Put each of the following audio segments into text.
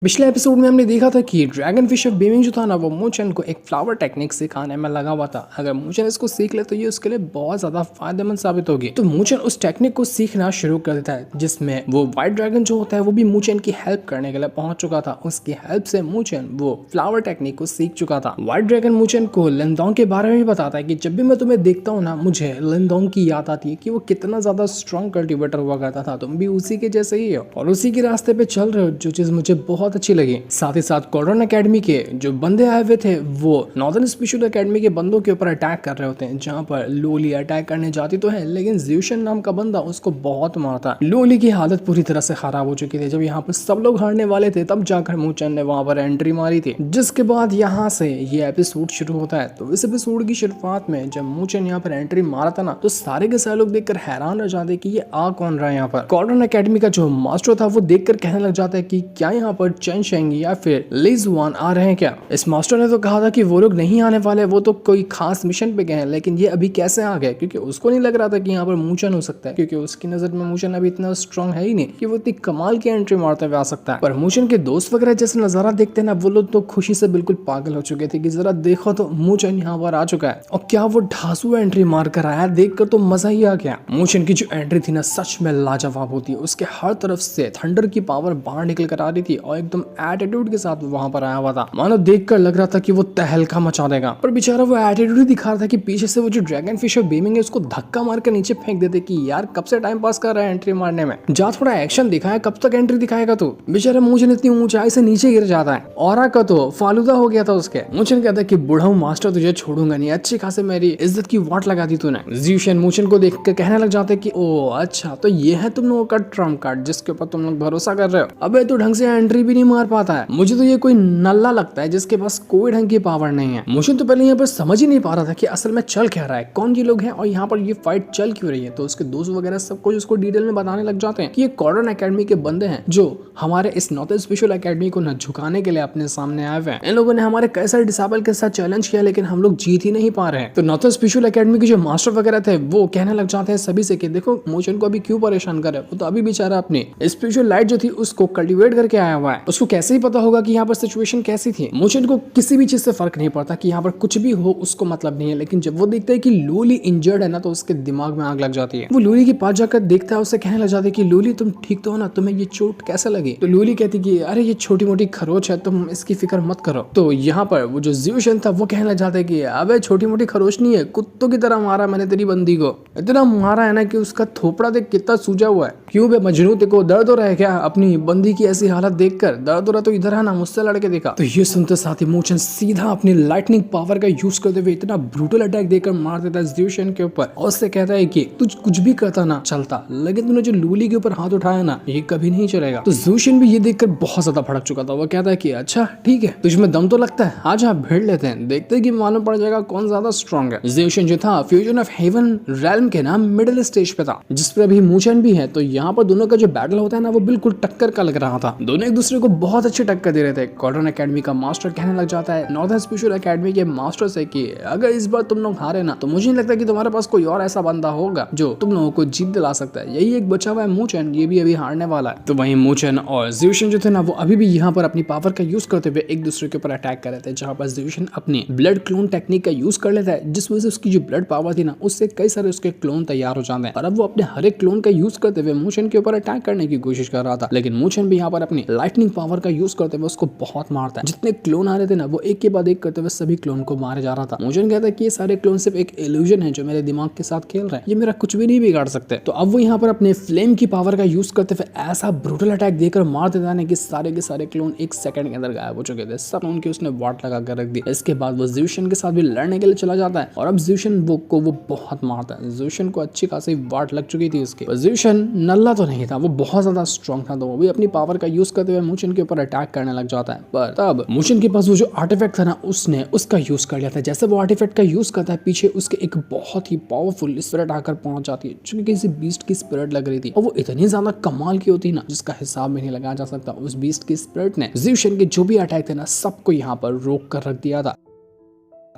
पिछले एपिसोड में हमने देखा था कि ड्रैगन फिश ऑफ बीमिंग जो था ना वो मूचन को एक फ्लावर टेक्निक सिखाने में लगा हुआ था। अगर मूचन इसको सीख ले तो ये उसके लिए बहुत ज्यादा फायदेमंद साबित होगी। तो मूचन उस टेक्निक को सीखना शुरू कर देता है जिसमें वो व्हाइट ड्रैगन जो होता है वो भी मूचन की हेल्प करने के लिए पहुंच चुका था। उसकी हेल्प से मूचन वो फ्लावर टेक्निक को सीख चुका था। व्हाइट ड्रैगन मूचन को लिनडोंग के बारे में भी बताता है कि जब भी मैं तुम्हें देखता हूँ ना मुझे लिनडोंग की याद आती है कि वो कितना ज्यादा स्ट्रॉन्ग कल्टिवेटर हुआ करता था। तुम भी उसी के जैसे ही हो और उसी के रास्ते पे चल रहे हो, जो चीज मुझे बहुत अच्छी लगी। साथ ही साथ कॉर्डन एकेडमी के जो बंदे आए हुए थे वो नॉर्दर्न स्पेशल एकेडमी के बंदों के ऊपर अटैक कर रहे होते हैं, जहां पर लोली अटैक करने जाती तो है लेकिन ज़्यूशन नाम का बंदा उसको बहुत मारता है। लोली की हालत पूरी तरह से खराब हो चुकी थी। जब यहाँ पर सब लोग हारने वाले थे तब जाकर मूचन ने वहां पर एंट्री मारी थी, जिसके बाद यहाँ से ये एपिसोड शुरू होता है। तो इस एपिसोड की शुरुआत में जब मूचन यहाँ पर एंट्री मारा था ना तो सारे के सारे लोग देखकर हैरान रह जाते कि ये आ कौन रहा है यहाँ पर। कॉर्डन एकेडमी का जो मास्टर था वो देखकर कहने लग जाता है कि क्या यहाँ पर चेन शेंगी या फिर लिजुआन आ रहे हैं क्या। इस मास्टर ने तो कहा था कि वो लोग नहीं आने वाले, वो तो कोई खास मिशन पे गए हैं, लेकिन ये अभी कैसे आ गए, क्योंकि उसको नहीं लग रहा था कि यहाँ पर मूचन हो सकता है, क्योंकि उसकी नजर में मूचन अभी इतना स्ट्रांग है ही नहीं कि वो इतनी कमाल की एंट्री मारते हुए आ सकता है। पर मूचन के दोस्त वगैरह जैसे नजारा देखते ना वो लोग तो खुशी से बिल्कुल पागल हो चुके थे कि जरा देखो तो मूचन यहाँ पर आ चुका है और क्या वो ढासू एंट्री मार कर आया। देखकर तो मजा ही आ गया। मूचन की जो एंट्री थी ना सच में लाजवाब होती है। उसके हर तरफ से थंडर की पावर बाहर निकल कर आ रही थी और एकदम एटीट्यूड के साथ वहां पर आया हुआ था। मानो देखकर लग रहा था कि वो तहलका मचा देगा, पर बेचारा वो एटीट्यूड ही दिखा रहा था कि पीछे से वो जो ड्रैगन फिश ऑफ बीमिंग है उसको धक्का मार कर नीचे फेंक देते कि यार कब से टाइम पास कर रहा है एंट्री मारने में, जा थोड़ा एक्शन दिखाया, कब तक एंट्री दिखाएगा तू। बेचारा मूचन इतनी ऊंचाई से नीचे गिर जाता है। और का तो फालूदा हो गया था उसके। मूचन कहता है कि बुढ़ा मास्टर तुझे छोड़ूंगा नहीं, अच्छी खासे मेरी इज्जत की वाट लगा दी तूने। ज़्यूशन मूचन को देख कर कहने लग जाते कि ओ अच्छा तो ये है तुम लोगों का ट्रम्प कार्ड जिसके ऊपर तुम लोग भरोसा कर रहे हो। अबे तू ढंग से एंट्री भी नहीं मार पाता है, मुझे तो ये कोई नल्ला लगता है जिसके पास कोई ढंग की पावर नहीं है। मूचन तो पहले यहाँ पर समझ ही नहीं पा रहा था कि असल में चल क्या रहा है, कौन ये लोग हैं और यहाँ पर ये फाइट चल क्यों रही है। तो उसके दोस्त वगैरह सब कुछ उसको डिटेल में बताने लग जाते हैं कि ये कॉर्डन एकेडमी के बंदे हैं जो हमारे इस नॉर्थ स्पेशल एकेडमी को न झुकाने के लिए अपने सामने आए हुए हैं। इन लोगों ने हमारे कई सारे डिसेबल के साथ चैलेंज किया लेकिन हम लोग जीत ही नहीं पा रहे हैं। तो नॉर्थ स्पेशल एकेडमी के जो मास्टर वगैरह थे वो कहने लग जाते हैं सभी से कि देखो मूचन को अभी क्यों परेशान करे, वो तो अभी बेचारा अपनी स्पेशल लाइट जो थी उसको कल्टिवेट करके आया हुआ है, उसको कैसे ही पता होगा कि यहाँ पर सिचुएशन कैसी थी। मूचन को किसी भी चीज से फर्क नहीं पड़ता कि यहाँ पर कुछ भी हो उसको मतलब नहीं है, लेकिन जब वो देखता है कि लूली इंजर्ड है ना तो उसके दिमाग में आग लग जाती है। वो लूली के पास जाकर देखता है, उससे कहने लग जाता है कि लूली तुम ठीक तो हो ना, तुम्हें ये चोट कैसे लगी। तो लूली कहती कि अरे ये छोटी मोटी खरोच है, तुम इसकी फिक्र मत करो। तो यहाँ पर वो जो ज़्यूशन था वो कहने लग जाता है कि अबे छोटी मोटी खरोच नहीं है, कुत्तों की तरह मारा मैंने तेरी बंदी को, इतना मारा है ना कि उसका थोपड़ा देख कितना सूजा हुआ है। क्यों बे मजनू, तेरे को दर्द हो रहा है क्या अपनी बंदी की ऐसी हालत देखकर? दर्द हो रहा तो इधर आना, मुझसे लड़के देखा। तो ये सुनते साथ ही मूचन सीधा अपनी लाइटनिंग पावर का यूज करते हुए इतना ब्रूटल अटैक देकर मार देता है ज़्यूशन के ऊपर और उससे कहता है कि तुझ कुछ भी करता ना चलता, लेकिन तूने जो लूली के ऊपर हाथ उठाया ना ये कभी नहीं चलेगा। तो ज़्यूशन भी ये देखकर बहुत ज्यादा भड़क चुका था। वो कहता है कि अच्छा ठीक है, तुझमें दम तो लगता है, आज आप भिड़ लेते हैं, देखते हैं कि मालूम पड़ जाएगा कौन ज्यादा स्ट्रॉन्ग है। ज़्यूशन जो था फ्यूजन ऑफ हेवन रेल्म के नाम मिडिल स्टेज पे था, जिस पर अभी मूचन भी है। तो यहाँ पर दोनों का जो बैटल होता है ना वो बिल्कुल टक्कर का लग रहा था। दोनों एक दूसरे को बहुत अच्छी टक्कर दे रहे थे। कॉर्डन एकेडमी का मास्टर कहने लग जाता है नॉर्दर्न स्पेशल एकेडमी के मास्टर से कि अगर इस बार तुम लोग हारे ना तो मुझे नहीं लगता कि तुम्हारे पास कोई और ऐसा बंदा होगा जो तुम लोगों को जीत दिला सकता है। यही एक बचा हुआ है मूचन, ये भी अभी हारने वाला है। तो वहीं मूचन और ज़्यूशन जो थे ना वो अभी भी यहाँ पर अपनी पावर का यूज करते हुए एक दूसरे के ऊपर अटैक कर रहे थे, जहाँ पर ज़्यूशन अपनी ब्लड क्लोन टेक्निक का यूज कर लेता है, जिस वजह से उसकी जो ब्लड पावर थी ना उससे कई सारे उसके क्लोन तैयार हो जाते हैं। और अब वो अपने हर एक क्लोन का यूज करते हुए मूचन के ऊपर अटैक करने की कोशिश कर रहा था, लेकिन मूचन भी यहाँ पर अपनी लाइटनिंग पावर का यूज करते हुए उसको बहुत मारता है। जितने क्लोन आ रहे थे ना वो एक के बाद एक करते हुए सभी क्लोन को मारे जा रहा था। मूचन कहता है कि ये सारे क्लोन सिर्फ एक इल्यूजन है जो मेरे दिमाग के साथ खेल रहा है, ये मेरा कुछ भी नहीं बिगाड़ सकते। तो अब वो यहाँ पर अपने फ्लेम की पावर का यूज करते हुए ऐसा ब्रूटल अटैक देकर मार देता है कि सारे के सारे क्लोन एक सेकंड के अंदर गायब हो चुके थे। सब क्लोन की उसने वाट लगा कर रख दी। इसके बाद वो ज़्यूशन के साथ भी लड़ने के लिए चला जाता है और अब ज़्यूशन को वो बहुत मारता है। ज़्यूशन को अच्छी खासी वाट लग चुकी थी उसकी। ज़्यूशन नल्ला तो नहीं था, वो बहुत ज्यादा स्ट्रॉन्ग था, तो वो भी अपनी पावर का यूज करते हुए मूचन के ऊपर अटैक करने लग जाता है। पर तब मूचन के पास वो जो आर्टिफैक्ट था ना उसने उसका यूज कर लिया था। जैसे वो आर्टिफैक्ट का यूज करता है पीछे उसके एक बहुत ही पावरफुल स्पिरिट आकर पहुंच जाती है, जो कि किसी बीस्ट की स्पिरिट लग रही थी और वो इतनी ज्यादा कमाल की होती ना जिसका हिसाब भी नहीं लगाया जा सकता। उस बीस्ट की स्पिरिट ने ज़्यूशन के जो भी अटैक थे ना सबको यहाँ पर रोक कर रख दिया था।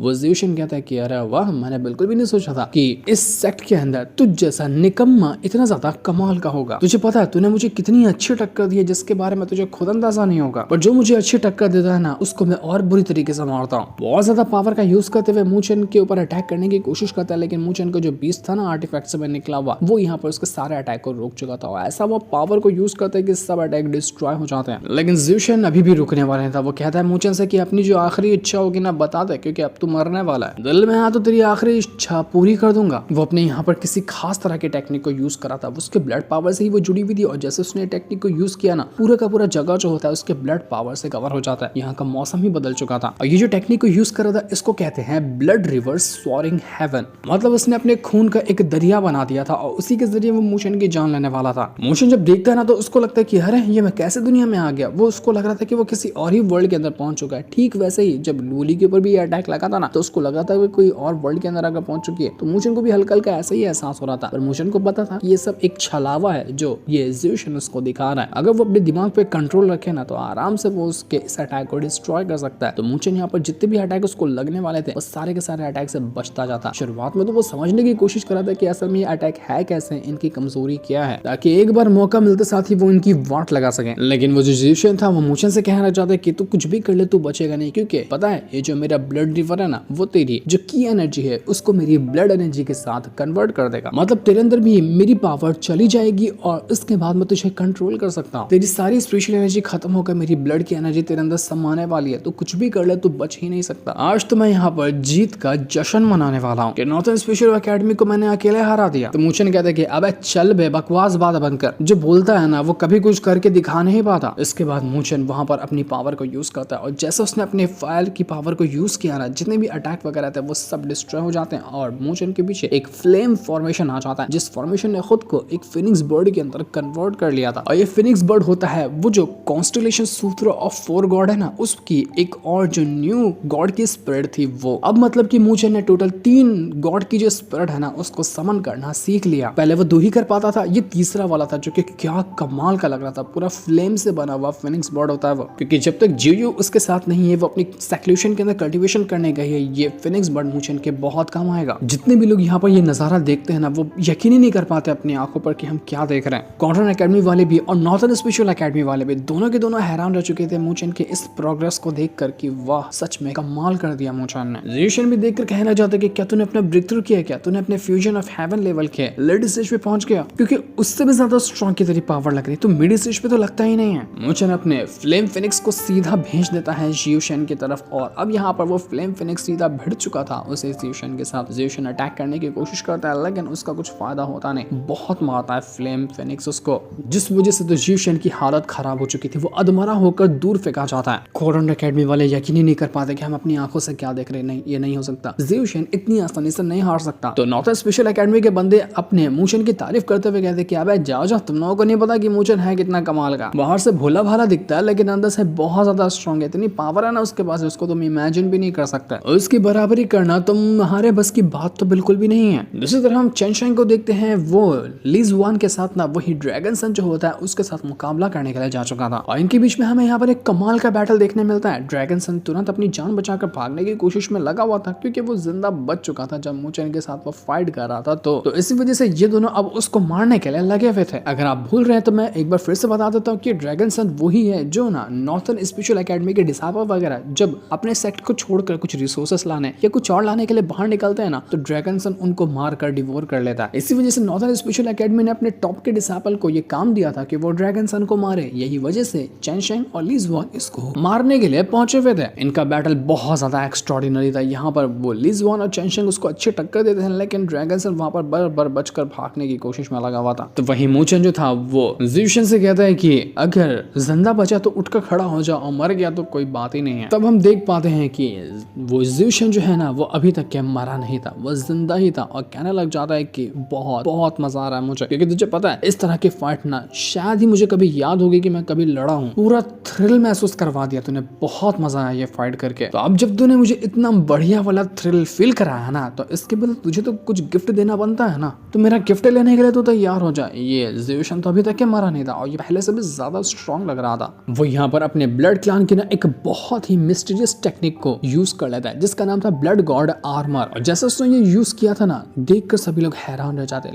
वो ज़्यूशन कहता है कि अरे वाह, मैंने बिल्कुल भी नहीं सोचा था कि इस सेक्ट के अंदर तुझ जैसा निकम्मा इतना ज्यादा कमाल का होगा। तुझे पता है तूने मुझे कितनी अच्छी टक्कर दी है जिसके बारे में तुझे खुद अंदाजा नहीं होगा, पर जो मुझे अच्छी टक्कर देता है ना उसको मैं और बुरी तरीके से मारता हूँ। बहुत ज्यादा पावर का यूज करते हुए मूचन के ऊपर अटैक करने की कोशिश करता है, लेकिन मूचन का जो बीस्ट था ना आर्टिफैक्ट से निकला हुआ, वो यहाँ पर उसके सारे अटैक को रोक चुका था। ऐसा वो पावर को यूज करता है कि सब अटैक डिस्ट्रॉय हो जाते हैं। लेकिन ज़्यूशन अभी भी रुकने वाला नहीं था। वो कहता है मूचन से कि अपनी जो आखिरी इच्छा होगी ना बता दे, क्योंकि अब तू मरने वाला है। दिल में तो तेरी आखिरी इच्छा पूरी कर दूंगा। वो अपने यहाँ पर किसी खास तरह के टेक्निक को यूज करा था, उसके ब्लड पावर से ही वो जुड़ी हुई थी, और जैसे उसने टेक्निक को यूज किया ना पूरा का पूरा जगह जो होता है उसके ब्लड पावर से कवर हो जाता है। यहाँ का मौसम ही बदल चुका था। और ये जो टेक्निक को यूज करा था इसको कहते हैं ब्लड रिवर सोअरिंग हेवन। मतलब उसने अपने खून का एक दरिया बना दिया था और उसी के जरिए वो मूशन की जान लेने वाला था। मूशन जब देखता है ना तो उसको लगता है कि अरे ये मैं कैसे दुनिया में आ गया। वो उसको लग रहा था कि वो किसी और ही वर्ल्ड के अंदर पहुंच चुका है। ठीक वैसे ही जब लूली के ऊपर भी अटैक लगा था ना तो उसको लगा था कि कोई और वर्ल्ड के अंदर आकर पहुंच चुकी है। तो मूशन को भी हल्का हल्का ऐसा ही एहसास हो रहा था, पर मूशन को पता था कि ये सब एक छलावा है जो ये ज़्यूशन उसको दिखा रहा है। अगर वो अपने दिमाग पे कंट्रोल रखे ना तो आराम से वो उसके इस अटैक को डिस्ट्रॉय कर सकता है। तो मूशन यहाँ पर जितने भी अटैक उसको लगने वाले थे वो सारे के सारे अटैक से बचता जाता। शुरुआत में तो वो समझने की कोशिश कर रहा था कि असल में ये अटैक है कैसे, इनकी कमजोरी क्या है, ताकि एक बार मौका मिलते साथ ही वो इनकी वाट लगा सके। लेकिन वो जो ज़्यूशन था वो मूशन से कहना चाहता है कि तू कुछ भी कर ले तू बचेगा नहीं, क्योंकि पता है ये जो मेरा ब्लड रिवर है ना वो तेरी जो की एनर्जी है उसको मेरी ब्लड एनर्जी के साथ कन्वर्ट कर देगा। मतलब तेरे अंदर भी मेरी पावर चली जाएगी और इसके बाद मैं तुझे कंट्रोल कर सकता हूँ। तेरी सारी स्पेशल एनर्जी खत्म होकर मेरी ब्लड की एनर्जी तेरे अंदर समाने वाली है। तो कुछ भी कर ले तू बच ही नहीं सकता। आज तो मैं यहाँ पर जीत का जश्न मनाने वाला हूँ कि नॉर्थन स्पेशल एकेडमी को मैंने अकेले हरा दिया। तो मूचन कहता है कि अबे चल बे, बकवास बात बंद कर। जो बोलता है ना वो कभी कुछ करके दिखा नहीं पाता। इसके बाद मूचन वहां पर अपनी पावर को यूज करता है और जैसे उसने अपने फायर की पावर को यूज किया ना जितने भी अटैक वगैरह थे वो सब डिस्ट्रॉय हो जाते हैं और मूचन के पीछे एक फ्लेम फॉर्मेशन आ जाता है, जिस फॉर्मेशन ने खुद को एक फिनिक्स बर्ड के अंदर कन्वर्ट कर लिया था। और ये फिनिक्स बर्ड होता है वो जो कॉन्स्टेलेशन सूत्र ऑफ 4 गॉड है ना उसकी एक और जो न्यू गॉड की स्पिरिट थी वो। अब मतलब कि मूचन ने टोटल 3 गॉड की जो स्पिरिट है ना उसको समन करना सीख लिया। पहले वो 2 ही कर पाता था, ये तीसरा वाला था जो कि क्या कमाल का लग रहा था। पूरा फ्लेम से बना हुआ फिनिक्स बर्ड होता है वो, क्योंकि जब तक जियो उसके साथ नहीं है वो अपनी सेक्लूशन के अंदर कल्टीवेशन करने गई है, ये फिनिक्स बर्ड मूचन के बहुत काम आएगा। जितने भी लोग यहाँ पर ये नजारा देखते हैं ना वो यकीन ही नहीं कर पाते अपनी आंखों पर कि हम क्या देख रहे हैं। कॉर्डन एकेडमी वाले भी और नॉर्थन स्पेशल एकेडमी वाले भी दोनों के दोनों हैरान रह चुके थे मूचन के इस प्रोग्रेस को देखकर कि वाह सच में कमाल कर दिया मूचन ने। ज़्यूशन भी देखकर कहना चाहता कि क्या तूने अपना ब्रेक थ्रू किया, क्या तूने अपने फ्यूजन ऑफ हेवन लेवल किया, लेड स्टेज पे पहुंच गया, क्योंकि उससे भी ज्यादा स्ट्रॉन्ग की तेरी पावर लग रही तो मिड स्टेज पे तो लगता ही नहीं है। मूचन अपने फ्लेम फिनिक्स को सीधा भेज देता है ज़्यूशन की तरफ और अब यहाँ पर वो फ्लेम फिनिक्स सीधा भिड़ चुका था उसे ज़्यूशन के साथ। ज़्यूशन अटैक करने की कोशिश करता है लेकिन उसका कुछ फायदा होता नहीं, बहुत मारता है फ्लेम फिनिक्स उसको, जिस वजह से तो ज़्यूशन की हालत खराब हो चुकी थी। वो अधमरा होकर दूर फेंका जाता है। कॉर्डन एकेडमी वाले यकीन ही नहीं कर पाते कि हम अपनी आंखों से क्या देख रहे हैं। नहीं, ये नहीं हो सकता, ज़्यूशन इतनी आसानी से नहीं हार सकता। तो नॉर्थन स्पेशल एकेडमी के बंदे अपने मूचन की तारीफ करते हुए कहते कि अबे जाओ जाओ, तुम लोगों को नहीं पता कि मूचन है कितना कमाल का। बाहर से भोला भाला दिखता है लेकिन अंदर से बहुत ज्यादा स्ट्रॉन्ग है। इतनी पावर है ना उसके पास, उसको तुम इमेजिन भी नहीं कर सकते। उसकी बराबरी करना तुम्हारे बस की बात तो बिल्कुल भी नहीं है। दूसरी तरह हम चेन शेंग को देखते हैं, वो ली जुआन के साथ ना वही ड्रैगन सन जो होता है उसके साथ मुकाबला करने के लिए जा चुका था और इनके बीच में हमें यहाँ पर एक कमाल का बैटल देखने मिलता है। ड्रैगन सन तुरंत अपनी जान बचाकर भागने की कोशिश में लगा हुआ था क्योंकि वो जिंदा बच चुका था जब मूचन के साथ वो फाइट कर रहा था। तो इसी वजह से ये दोनों अब उसको मारने के लिए लगे हुए थे। अगर आप भूल रहे हैं तो मैं एक बार फिर से बता देता हूँ कि ड्रैगन सन वही है जो ना नॉर्थन स्पेशल एकेडमी के डिसाइपल वगैरह जब अपने सेक्ट को छोड़कर कुछ रिसोर्सेस लाने या कुछ और लाने के लिए बाहर निकलते हैं ना तो ड्रैगन सन उनको मार कर डिवोर कर लेता है। इसी वजह से नॉर्थन स्पेशल एकेडमी ने अपने टॉप के डिसाइपल को ये काम दिया था कि वो ड्रैगन सन को मारे। यही वजह से चेन शेंग और ली जुआन इसको मारने के लिए पहुंचे हुए थे। इनका बैटल बहुत ज्यादा एक्स्ट्राऑर्डिनरी था। यहाँ पर वो ली जुआन और चेन शेंग उसको अच्छी टक्कर देते हैं लेकिन ड्रैगन सन वहां पर बर बचकर भागने की कोशिश में लगा हुआ था। तो वही मूचन जो था वो ज़्यूशन से कहता है कि अगर जिंदा बचा तो उठकर खड़ा हो जा और मर गया तो कोई बात ही नहीं है। तब हम देख पाते हैं कि वो ज़्यूशन जो है ना वो अभी तक क्या मरा नहीं था, वो जिंदा ही था और कहने लग जाता है कि बहुत बहुत मजा आ रहा है मुझे, क्योंकि तुझे पता है इस तरह की फाइट ना शायद ही मुझे कभी याद होगी कि मैं कभी लड़ा हूँ। पूरा थ्रिल महसूस करवा दिया तूने, बहुत मजा आया ये फाइट करके। तो अब जब तूने मुझे इतना बढ़िया वाला थ्रिल फील कराया ना तो इसके बदले तुझे तो कुछ गिफ्ट देना बनता है ना, तो मेरा गिफ्ट लेने के लिए तो तैयार हो जाए। ये ज़्यूशन तो अभी तक क्या मरा नहीं था और ये पहले से भी ज्यादा स्ट्रॉन्ग लग रहा था। वो यहाँ पर अपने ब्लड क्लान की ना एक बहुत ही मिस्टीरियस टेक्निक को यूज कर लेता है जिसका नाम था ब्लड गॉड आर्मर। और जैसे उसने ये यूज किया था ना, देखकर सभी लोग हैरान रह जाते।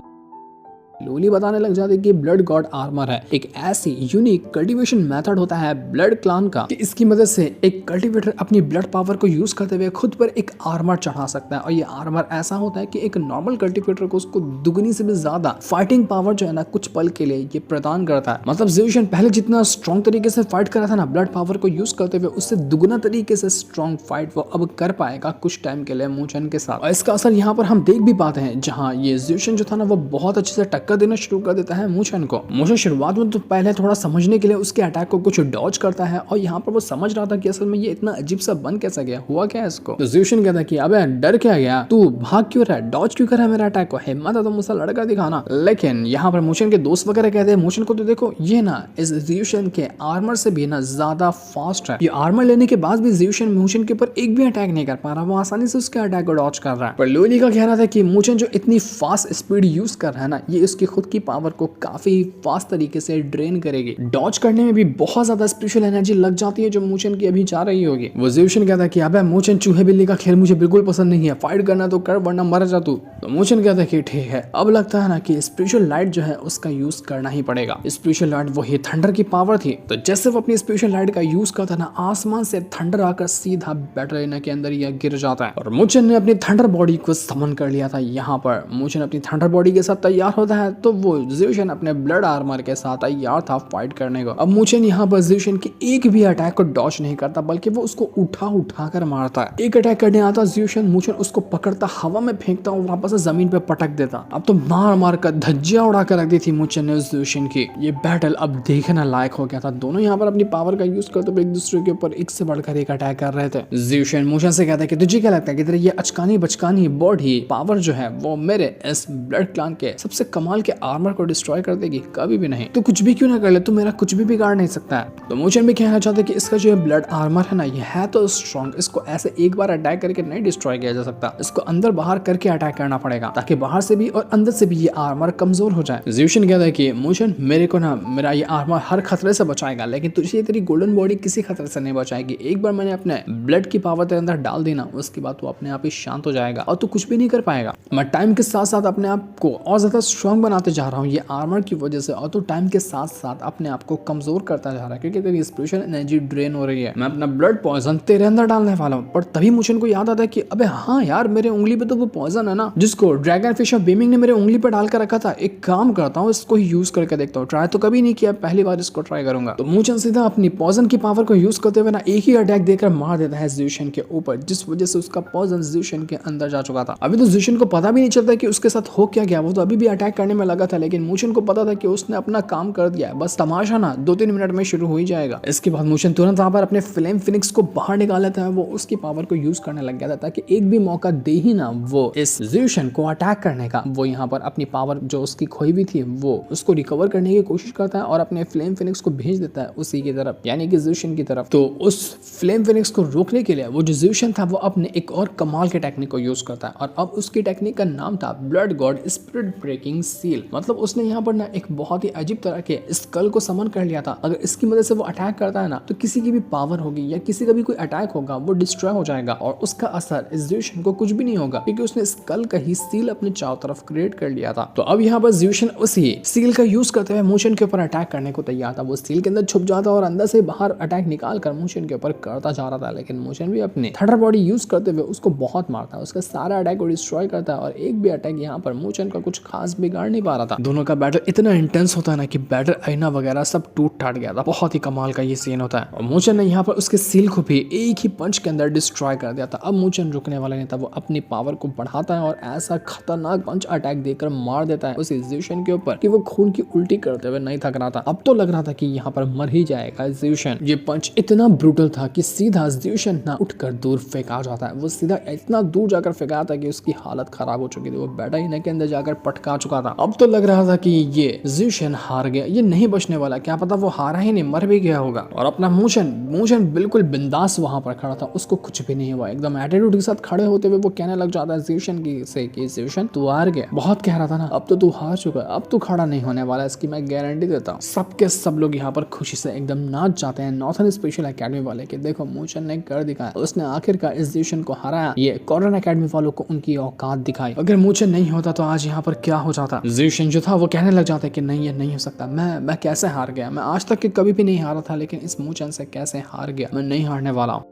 लोली बताने लग जाती कि ब्लड गॉड आर्मर है एक ऐसी यूनिक कल्टीवेशन मेथड होता है ब्लड क्लान का कि इसकी मदद से एक कल्टीवेटर अपनी ब्लड पावर को यूज करते हुए खुद पर एक आर्मर चढ़ा सकता है। और ये आर्मर ऐसा होता है कि एक नॉर्मल कल्टीवेटर को उसको दुगनी से भी ज्यादा फाइटिंग पावर जो है ना कुछ पल के लिए ये प्रदान करता है। मतलब ज़ेउशन पहले जितना स्ट्रॉन्ग तरीके से फाइट कर रहा था ना ब्लड पावर को यूज करते हुए, उससे दुगना तरीके से स्ट्रॉन्ग फाइट वो अब कर पाएगा कुछ टाइम के लिए मूचन के साथ। और इसका असर यहाँ पर हम देख भी पाते हैं, जहाँ ये ज़ेउशन जो था ना वो बहुत अच्छे से टक्कर देना शुरू कर देता है मूचन को। मूचन शुरुआत में तो पहले थोड़ा समझने के लिए उसके अटैक को कुछ डॉज करता है, और यहाँ पर वो समझ रहा था कि असल में ये इतना अजीब सा बन कैसा गया, हुआ क्या है इसको। तो ज़ेउशन कहता है कि अबे डर क्या गया, तू भाग क्यों रहा है, डॉज क्यों कर रहा है मेरा अटैक को, हिम्मत है तो मुझसे लड़कर दिखाना। लेकिन यहाँ पर मूचन के दोस्त वगैरह कहते हैं मूचन को तो देखो ये ना इस ज़ेउशन के आर्मर से भी ना ज्यादा फास्ट है। ये आर्मर लेने के बाद भी ज़ेउशन मूचन के ऊपर एक भी अटैक नहीं कर पा रहा, वो आसानी से उसके अटैक को डॉज कर रहा है। पर लोली का कहना था कि मूचन जो इतनी फास्ट स्पीड यूज कर रहा है ना, ये उसकी खुद की पावर को काफी फास्ट तरीके से ड्रेन करेगी। डॉज करने में भी बहुत ज्यादा स्पिरिचुअल एनर्जी लग जाती है जो मूचन की अभी जा रही होगी। वो ज़ेउशन कहता है कि अबे मूचन चूहे बिल्ली का खेल मुझे बिल्कुल पसंद नहीं है, फाइट करना तो कर वरना मर जा तू। तो मूचन कहता है कि ठीक है, अब लगता है ना कि स्पिरिचुअल लाइट जो है उसका यूज करना ही पड़ेगा। स्पिरिचुअल लाइट वही थंडर की पावर थी, तो जैसे वो अपनी स्पिरिचुअल लाइट का यूज करता ना, आसमान से थंडर आकर सीधा बैटल एरिना के अंदर यह गिर जाता है। और मूचन ने अपनी थंडर बॉडी को समन कर लिया था। यहाँ पर मूचन अपनी थंडर बॉडी के साथ तैयार होता है, तो वो ज़ेउशन अपने ब्लड आर्मर के साथ तैयार था फाइट करने को। अब मूचन यहाँ पर ज़ेउशन की एक भी अटैक को डॉज नहीं करता, बल्कि वो उसको उठा कर मारता है। एक अटैक करने आता ज़ेउशन, मूचन उसको पकड़ता, हवा में फेंकता और वापस से जमीन पे पटक देता। अब तो मार मार कर धज्जियां उड़ा कर रख दी थी मूचन ने ज़ेउशन की। ये बैटल अब देखना लायक हो गया था। दोनों यहाँ पर अपनी पावर का यूज करते हुए एक दूसरे के ऊपर एक से बढ़कर एक अटैक कर रहे थे। ज़ेउशन मूचन से कहता है कि तुझे क्या लगता है कि तेरी ये अचकानी बचकानी बॉडी पावर जो है वो मेरे इस ब्लड क्लान के सबसे कमाल के आर्मर को डिस्ट्रॉय कर देगी? कभी भी नहीं। तो कुछ भी क्यों ना कर ले, तो मेरा कुछ भी बिगाड़ नहीं सकता है। तो मूचन भी कहना चाहते कि इसका जो ब्लड आर्मर है ना, ये है तो स्ट्रॉन्ग, इसको ऐसे एक बार अटैक करके नहीं डिस्ट्रॉय किया जा सकता, इसको अंदर बाहर करके अटैक करना पड़ेगा ताकि बाहर से भी और अंदर से भी ये आर्मर कमजोर हो जाए। ज़ेउशन कहता है कि मूचन मेरे को ना मेरा ये आर्मर हर खतरे से बचाएगा, लेकिन तुझे तेरी गोल्डन बॉडी किसी खतरे से नहीं बचाएगी। एक बार मैंने अपने ब्लड की पावर तेरे अंदर डाल देना, उसके बाद तू अपने आप ही शांत हो जाएगा और तू कुछ भी नहीं कर पाएगा। मैं टाइम के साथ साथ अपने आप को और ज्यादा स्ट्रॉन्ग बनाते जा रहा हूँ ये आर्मर की वजह से, और तो टाइम के साथ साथ अपने आप को कमजोर करता जा रहा है क्योंकि तेरी स्पिरिचुअल एनर्जी ड्रेन हो रही है। मैं अपना ब्लड पॉइजन तेरे अंदर डालने वाला हूँ। पर तभी मूचन को याद आता है कि अबे हाँ यार, मेरे उंगली पे तो वो पॉइजन है ना जिसको ड्रैगन फिश ऑफ बीमिंग ने मेरे उंगली पे डाल कर रखा था। एक काम करता हूँ, इसको ही यूज करके देखता हूँ। ट्राई तो कभी नहीं किया, पहली बार इसको ट्राई करूंगा। तो मूचन सीधा अपनी पॉइजन की पावर को यूज करते हुए ना एक ही अटैक देकर मार देता है ज़ेउशन के ऊपर, जिस वजह से उसका पॉइजन ज़ेउशन के अंदर जा चुका था। अभी तो ज़ेउशन को पता भी नहीं चलता कि उसके साथ हो क्या गया, वो तो अभी भी अटैक करने में लगा था, लेकिन मूचन को पता था कि उसने अपना काम कर दिया है। बस तमाशा ना 2-3 मिनट में शुरू हो ही जाएगा। इसके बाद मूचन तुरंत वहां पर अपने फ्लेम फिनिक्स को बाहर निकाल लेता है। वो उसकी पावर को यूज करने लग गया था ताकि एक भी मौका दे ही ना वो इस ज़ेउशन को अटैक करने का। वो यहाँ पर अपनी पावर जो उसकी खोई हुई थी वो उसको रिकवर करने की कोशिश करता है और अपने फ्लेम फिनिक्स को भेज देता है उसी की तरफ, यानी कि ज़ेउशन की तरफ। तो उस फ्लेम फिनिक्स को रोकने के लिए वो जो ज़ेउशन था वो अपने एक और कमाल के टेक्निक को यूज करता है, और अब उसकी टेक्निक का नाम था blood god spirit breaking seal. मतलब उसने यहाँ पर ना एक बहुत ही अजीब तरह के स्कल को समन कर लिया था। अगर इसकी मदद से वो अटैक करता है ना, तो किसी की भी पावर होगी या किसी का भी कोई अटैक होगा वो डिस्ट्रॉय हो जाएगा और उसका असर इस ज़ेउशन को कुछ भी नहीं होगा क्योंकि उसने स्कल का ही सील अपने चारों तरफ क्रिएट कर लिया था। तो अब यहाँ पर ज़ेउशन उसी सील का यूज करते हुए मूचन के ऊपर अटैक करने को तैयार था। वो सील के अंदर छुप जाता और अंदर से बाहर अटैक निकाल कर मूचन के ऊपर करता जा रहा था, लेकिन मूचन भी अपने थंडर बॉडी यूज करते हुए उसको बहुत मारता है, उसका सारा अटैक को डिस्ट्रॉय करता है और एक भी अटैक यहाँ पर मूचन का कुछ खास बिगाड़ नहीं पा रहा था। दोनों का बैटल इतना इंटेंस होता है ना कि बैटल आईना वगैरह सब टूट टाट गया था। बहुत ही कमाल का ये सीन होता है और मूचन ने यहाँ पर उसके सील को भी एक ही पंच के अंदर डिस्ट्रॉय कर दिया था। अब मूचन रुकने वाला नहीं था, वो अपनी पावर को बढ़ाता है और ऐसा खतरनाक पंच अटैक देकर मार देता है उसी ज़ेउशन के ऊपर कि वो खून की उल्टी करते हुए नहीं थक रहा था। अब तो लग रहा था कि यहाँ पर मर ही जाएगा ज़ेउशन। ये पंच इतना ब्रूटल था कि सीधा ज़ेउशन ना उठकर दूर फेंका जाता है। वो सीधा इतना दूर जाकर फेंका था कि उसकी हालत खराब हो चुकी थी, वो बैटल आईना के अंदर जाकर पटका चुका था। अब तो लग रहा था कि ये ज़्यूशन हार गया, ये नहीं बचने वाला, क्या पता वो हारा ही नहीं, मर भी गया होगा। और अपना मूशन बिल्कुल बिंदास वहां पर खड़ा था, उसको कुछ भी नहीं हुआ। एकदम एटीट्यूड के साथ खड़े होते हुए वो कहने लग जाता है ज़्यूशन से कि ज़्यूशन तू हार गया, बहुत कह रहा था ना, अब तो तू हार चुका है, अब तू खड़ा नहीं होने वाला, इसकी मैं गारंटी देता हूँ। सबके सब लोग यहाँ पर खुशी से एकदम नाच जाते हैं नॉर्थन स्पेशल एकेडमी वाले के, देखो मूशन ने कर दिखाया, उसने आखिरकार इस ज़्यूशन को हराया। ये कॉर्डन एकेडमी वालों को उनकी औकात दिखाई। अगर मूशन नहीं होता तो आज यहाँ पर क्या हो जाता। ज़्यूशन जो था वो कहने लग जाता है कि नहीं, ये नहीं हो सकता, मैं कैसे हार गया, मैं आज तक के कभी भी नहीं हारा था, लेकिन इस मूशन से कैसे हार गया, मैं नहीं हारने वाला हूँ।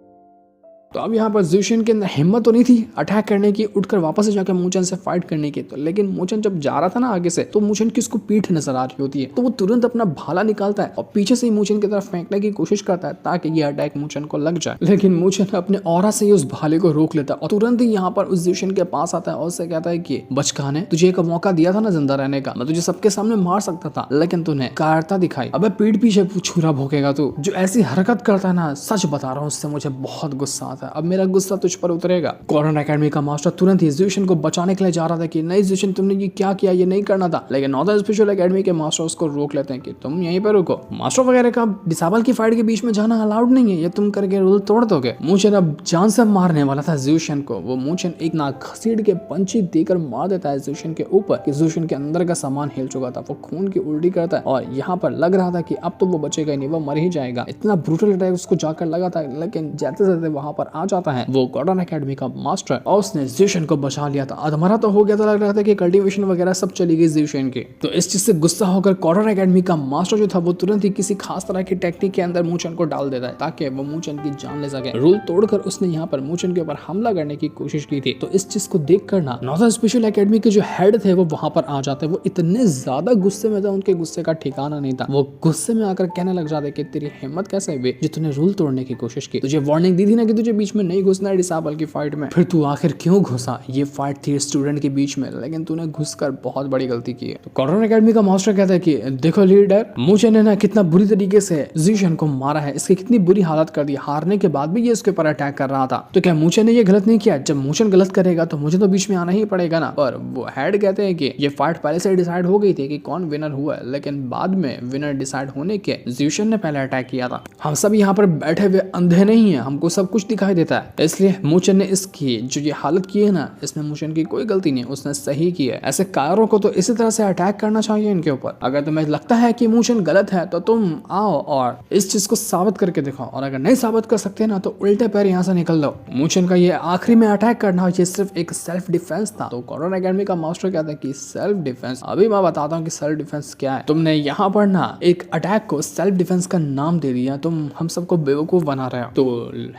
तो अब यहाँ पर ज़्यूशन के अंदर हिम्मत तो नहीं थी अटैक करने की, उठकर वापस से जाकर मूचन से फाइट करने की, तो लेकिन मूचन जब जा रहा था ना आगे से, तो मूचन की उसको पीठ नजर आ रही होती है, तो वो तुरंत अपना भाला निकालता है और पीछे से ही मूचन की तरफ फेंकने की कोशिश करता है ताकि ये अटैक मूचन को लग जाए। लेकिन मूचन अपने ऑरा से ही उस भाले को रोक लेता है और तुरंत ही यहाँ पर उस ज़्यूशन के पास आता है और उससे कहता है कि बचकाने, तुझे एक मौका दिया था ना जिंदा रहने का, मैं तुझे सबके सामने मार सकता था, लेकिन तूने कायरता दिखाई, अब पीठ पीछे छुरा भोंकेगा तू। जो ऐसी हरकत करता है ना, सच बता रहा हूँ, उससे मुझे बहुत गुस्सा आता है, अब मेरा गुस्सा तुझ पर उतरेगा। कॉर्डन एकेडमी का मास्टर तुरंत ही ज़्यूशन को बचाने के लिए जा रहा था कि नहीं ज़्यूशन, तुमने ये क्या किया, ये नहीं करना था, लेकिन नॉर्थन स्पेशल एकेडमी के मास्टर उसको रोक लेते हैं कि तुम यहीं पर रुको, मास्टर वगैरह का डिसाबल की फाइट के बीच में जाना अलाउड नहीं है, ये तुम करके रूल तोड़ दोगे। मूचन अब जान से मारने वाला था ज़्यूशन को, वो मूचन एक नाक घसीट के पंची देकर मार देता है ज़्यूशन के ऊपर कि ज़्यूशन के अंदर का सामान हिल चुका था, वो खून की उल्टी करता है और यहाँ पर लग रहा था कि अब तो वो बचेगा नहीं, वो मर ही जाएगा। इतना ब्रूटल अटैक उसको जाकर लगा था, लेकिन जाते जाते वहां पर आ जाता है वो कॉर्डन एकेडमी का मास्टर और उसने ज़्यूशन को बचा लिया था। अधमरा तो हो गया था, लग रहा था कि कल्टीवेशन वगैरह सब चली गई ज़्यूशन की। तो इस चीज से गुस्सा होकर कॉर्डन एकेडमी का मास्टर जो था वो तुरंत ही किसी खास तरह की टेक्निक के अंदर मूचन को डाल देता है ताकि वो मूचन की जान ले सके। रूल तोड़कर उसने यहाँ पर मूचन के ऊपर हमला करने की कोशिश की थी। तो इस चीज को देख कर ना नॉर्थन स्पेशल एकेडमी के जो हेड थे वो वहां पर आ जाते, वो इतने ज्यादा गुस्से में था, उनके गुस्से का ठिकाना नहीं था। वो गुस्से में आकर कहने लग जाते कि तेरी हिम्मत कैसे हुई जो तूने रूल तोड़ने की कोशिश की, तुझे वार्निंग दी थी ना कि तुझे बीच में नहीं घुसना है डिसाबल की फाइट में, फिर तू आखिर क्यों घुसा? ये फाइट थी स्टूडेंट के बीच में, लेकिन तूने घुसकर बहुत बड़ी गलती की है। तो कॉर्डन एकेडमी का मास्टर कहता है कि देखो लीडर, मूचन ने ना कितना बुरी तरीके से ज़्यूशन को मारा है, इसकी कितनी बुरी हालत कर दी, हारने के बाद भी ये इसके ऊपर अटैक कर रहा था, तो क्या मूचन ने ये गलत नहीं किया? जब मूचन गलत करेगा तो मुझे तो बीच में आना ही पड़ेगा ना। और वो हेड कहते हैं कि ये फाइट पहले से डिसाइड हो गई थी कि कौन विनर हुआ है, लेकिन बाद में विनर डिसाइड होने के ज़्यूशन ने पहले अटैक किया था। हम सब यहाँ पर बैठे हुए अंधे नहीं है, हमको सब कुछ दिखाई देता है, इसलिए मूचन ने इसकी जो ये हालत की है ना, इसमें मूचन की कोई गलती नहीं, उसने सही की है। ऐसे कायरों को तो इसी तरह से अटैक करना चाहिए इनके ऊपर। अगर तुम्हें लगता है कि मूचन गलत है तो तुम आओ और इस चीज को साबित करके दिखाओ, और अगर नहीं साबित कर सकते ना तो उल्टे पैर यहाँ से निकल दो। मूचन का ये आखिरी में अटैक करना ये सिर्फ एक सेल्फ डिफेंस था। तो कॉर्डन एकेडमी का मास्टर कहता है कि सेल्फ डिफेंस, अभी मैं बताता हूँ कि सेल्फ डिफेंस क्या है। तुमने यहाँ पर ना एक अटैक को सेल्फ डिफेंस का नाम दे दिया, तुम हम सबको बेवकूफ बना रहे हो। तो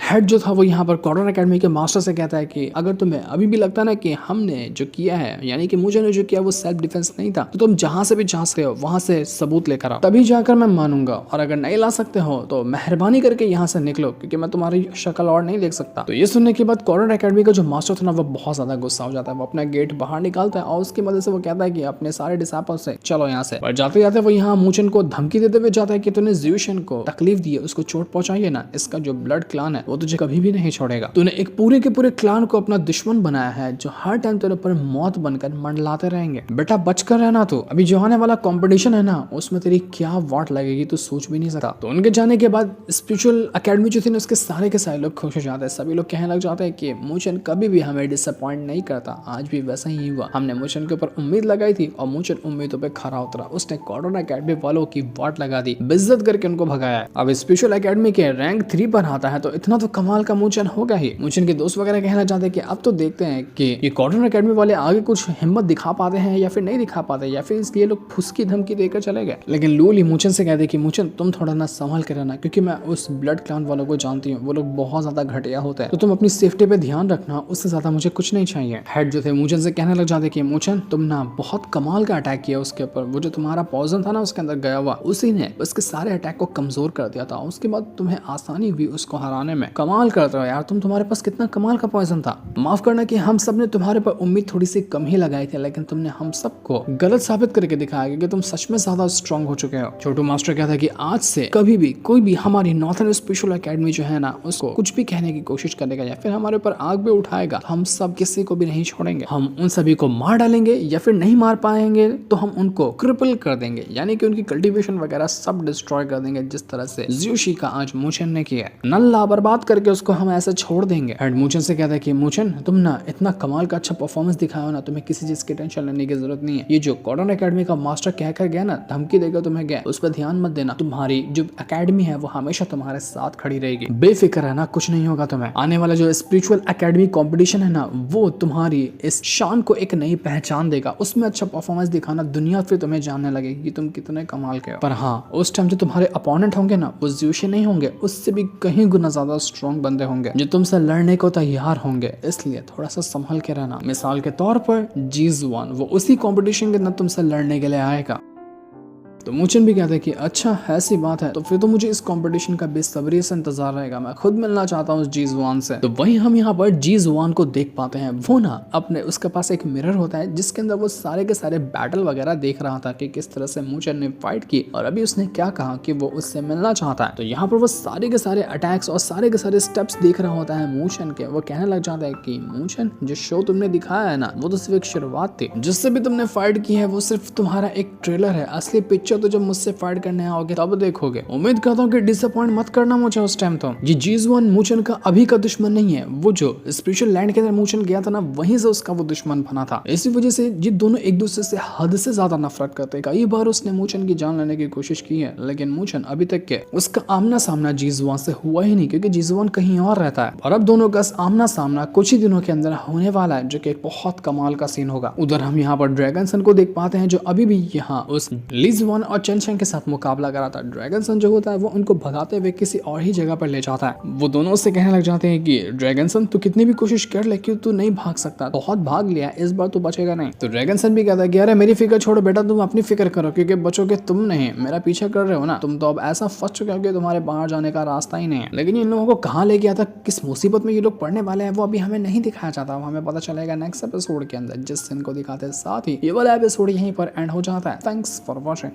हेड जो था वो यहाँ पर कॉर्डन एकेडमी के मास्टर से कहता है कि अगर तुम्हें अभी भी लगता ना कि हमने जो किया है, यानी कि मूचन ने जो किया वो सेल्फ डिफेंस नहीं था, तो तुम जहां से भी जा सकते हो वहां से सबूत लेकर आओ, तभी जाकर मैं मानूंगा। और अगर नहीं ला सकते हो तो मेहरबानी करके यहाँ से निकलो, क्योंकि मैं तुम्हारी शक्ल और नहीं देख सकता। तो ये सुनने के बाद कॉर्डन एकेडमी का जो मास्टर था ना वो बहुत ज्यादा गुस्सा हो जाता है, वो अपना गेट बाहर निकालता है और उसकी मदद से वो कहता है कि अपने सारे डिसाइपल से चलो यहाँ से। पर जाते जाते वो यहाँ मूचन को धमकी देते हुए जाता है कि तूने ज़्यूशन को तकलीफ दी है, उसको चोट पहुंचाई है ना, इसका जो ब्लड क्लान है वो तुझे कभी भी नहीं छोड़ेगा। तूने एक पूरे के पूरे क्लान को अपना दुश्मन बनाया है जो हर टाइम तेरे ऊपर मौत बनकर मंडलाते रहेंगे। बेटा बचकर रहना, तो अभी जो आने वाला कंपटीशन है ना उसमें तेरी क्या वाट लगेगी तो सोच भी नहीं सकता। तो उनके जाने के बाद स्पिरिचुअल एकेडमी जो थी ना उसके सारे के सारे लोग खुश हो जाते हैं। सभी लोग कहने लग जाते हैं कि मूचन कभी भी हमें डिसअपॉइंट नहीं करता, आज भी वैसा ही हुआ। हमने मूचन के ऊपर उम्मीद लगाई थी और मूचन उम्मीदों पे खरा उतरा, उसने कॉर्डन एकेडमी वालों की वाट लगा दी, बेइज्जत करके उनको भगाया। अब स्पिरिचुअल एकेडमी के रैंक 3 पर आता है तो इतना तो कमाल का मूचन होगा ही। मूचन के दोस्त वगैरह कहना चाहते हैं कि अब तो देखते हैं कि ये कॉर्डन एकेडमी वाले आगे कुछ हिम्मत दिखा पाते हैं या फिर नहीं दिखा पाते, या फिर इसलिए लोग फुसकी धमकी देकर चले गए। लेकिन लूली मूचन से कहते कि मूचन तुम थोड़ा ना संभल के रहना, क्योंकि मैं उस ब्लड क्लान वालों को जानती हूँ, वो लोग बहुत ज्यादा घटिया होते हैं, तो तुम अपनी सेफ्टी पे ध्यान रखना, उससे ज्यादा मुझे कुछ नहीं चाहिए। हेड जो थे मूचन से कहने लग जाते कि मूचन तुम ना बहुत कमाल का अटैक किया उसके ऊपर, वो जो तुम्हारा पॉइजन था ना उसके अंदर गया हुआ, उसी ने उसके सारे अटैक को कमजोर कर दिया था, उसके बाद तुम्हें आसानी हुई उसको हराने में, कमाल कर करते हो यार, तुम्हारे पास कितना कमाल का पॉइजन था। माफ करना कि हम सब ने तुम्हारे पर उम्मीद थोड़ी सी कम ही लगाई थी, लेकिन तुमने हम सबको गलत साबित करके दिखाया कि तुम सच में ज्यादा स्ट्रांग हो चुके हो। छोटू मास्टर कहता है कि आज से कभी भी कोई भी हमारी नॉर्थन स्पेशल एकेडमी जो है ना, उसको कुछ भी कहने की कोशिश करेगा या फिर हमारे ऊपर आग भी उठाएगा, हम सब किसी को भी नहीं छोड़ेंगे। हम उन सभी को मार डालेंगे या फिर नहीं मार पाएंगे तो हम उनको क्रिपल कर देंगे, यानी कि उनकी कल्टीवेशन वगैरह सब डिस्ट्रॉय कर देंगे, जिस तरह से ज्यूशी का आज मूचन ने किया। नल्ला बर्बाद करके उसको हम ऐसे छोड़ देंगे। एंड मूचन से कहता है कि मूचन, तुम ना इतना कमाल का अच्छा परफॉर्मेंस दिखाया हो ना, तुम्हें किसी चीज की टेंशन लेने की जरूरत नहीं है। ये जो कॉर्डन एकेडमी का मास्टर कहकर गया ना, धमकी देकर तुम्हें गया, उस पर ध्यान मत देना। तुम्हारी जो एकेडमी है वो हमेशा तुम्हारे साथ खड़ी रहेगी। बेफिक्र रहना, कुछ नहीं होगा तुम्हें। आने वाला जो स्पिरिचुअल एकेडमी कंपटीशन है ना, वो तुम्हारी इस शान को एक नई पहचान देगा। उसमें अच्छा परफॉर्मेंस दिखाना, दुनिया फिर तुम्हें जानने लगेगी कि तुम कितने कमाल के हो। पर हाँ, उस टाइम जो तुम्हारे अपोनेंट होंगे ना, वो ज्यूशी नहीं होंगे, उससे भी कहीं गुना ज्यादा स्ट्रॉन्ग बंदे होंगे जो तुमसे लड़ने को तैयार होंगे। इसलिए थोड़ा सा संभल के रहना। मिसाल के तौर पर जीजुआन, वो उसी कंपटीशन के अंदर तुमसे लड़ने के लिए आएगा। तो मूचन भी कहता है कि अच्छा ऐसी बात है, तो फिर तो मुझे इस कंपटीशन का बेसब्री से इंतजार रहेगा। मैं खुद मिलना चाहता हूँ जीजुआन से। तो वही हम यहाँ पर जीजुआन को देख पाते हैं। वो ना अपने उसके पास एक मिरर होता है जिसके अंदर वो सारे के सारे बैटल वगैरह देख रहा था कि किस तरह से मूचन ने फाइट की और अभी उसने क्या कहा कि वो उससे मिलना चाहता है। तो यहाँ पर वो सारे के सारे अटैक्स और सारे के सारे स्टेप्स देख रहा होता है मूचन के। वो कहने लग जाता है कि मूचन, जो शो तुमने दिखाया है ना, वो तो सिर्फ एक शुरुआत थी। जिससे भी तुमने फाइट की है वो सिर्फ तुम्हारा एक ट्रेलर है। असली पिक्चर तो जब मुझसे फाइट करने आओगे तब देखोगे। उम्मीद करता हूँ कि डिसअपॉइंट मत करना मुझे उस टाइम। तो ये जीजुआन मूचन का अभी का दुश्मन नहीं है। वो जो स्पिरिचुअल लैंड के अंदर मूचन गया था ना, वहीं से उसका वो दुश्मन बना था। इसी वजह से ये दोनों एक दूसरे से हद से ज्यादा नफरत करते हैं। कई बार उसने मूचन की जान लेने की कोशिश की है, लेकिन मूचन अभी तक के उसका आमना सामना जीजुआन से हुआ ही नहीं, क्योंकि जीजुआन कहीं और रहता है। और अब दोनों का आमना सामना कुछ ही दिनों के अंदर होने वाला है, जो कि बहुत कमाल का सीन होगा। उधर हम यहाँ पर ड्रैगन सन को देख पाते हैं, जो अभी भी यहाँ उस लिजुआन और चेंग के साथ मुकाबला करा था। ड्रैगन सन जो होता है वो उनको भगाते हुए किसी और ही जगह पर ले जाता है। वो दोनों उससे कहने लग जाते हैं कि ड्रैगन सन, तू कितनी भी कोशिश कर ले, क्यों तू नहीं भाग सकता, बहुत भाग लिया, इस बार तू बचेगा नहीं। तो ड्रैगन सन भी कहता है कि अरे मेरी फिक्र छोड़ो बेटा, तुम अपनी फिक्र करो, क्योंकि बचोगे तुम नहीं, मेरा पीछा कर रहे हो ना, तुम तो अब ऐसा फंस चुके हो कि तुम्हारे बाहर जाने का रास्ता ही नहीं है। लेकिन इन लोगों को कहाँ ले गया था, किस मुसीबत में ये लोग पड़ने वाले हैं, वो अभी हमें नहीं दिखाया जाता। वो हमें पता चलेगा नेक्स्ट एपिसोड के अंदर, जिस सीन को दिखाते हैं। साथ ही ये वाला एपिसोड यहीं पर एंड हो जाता है। Thanks for watching.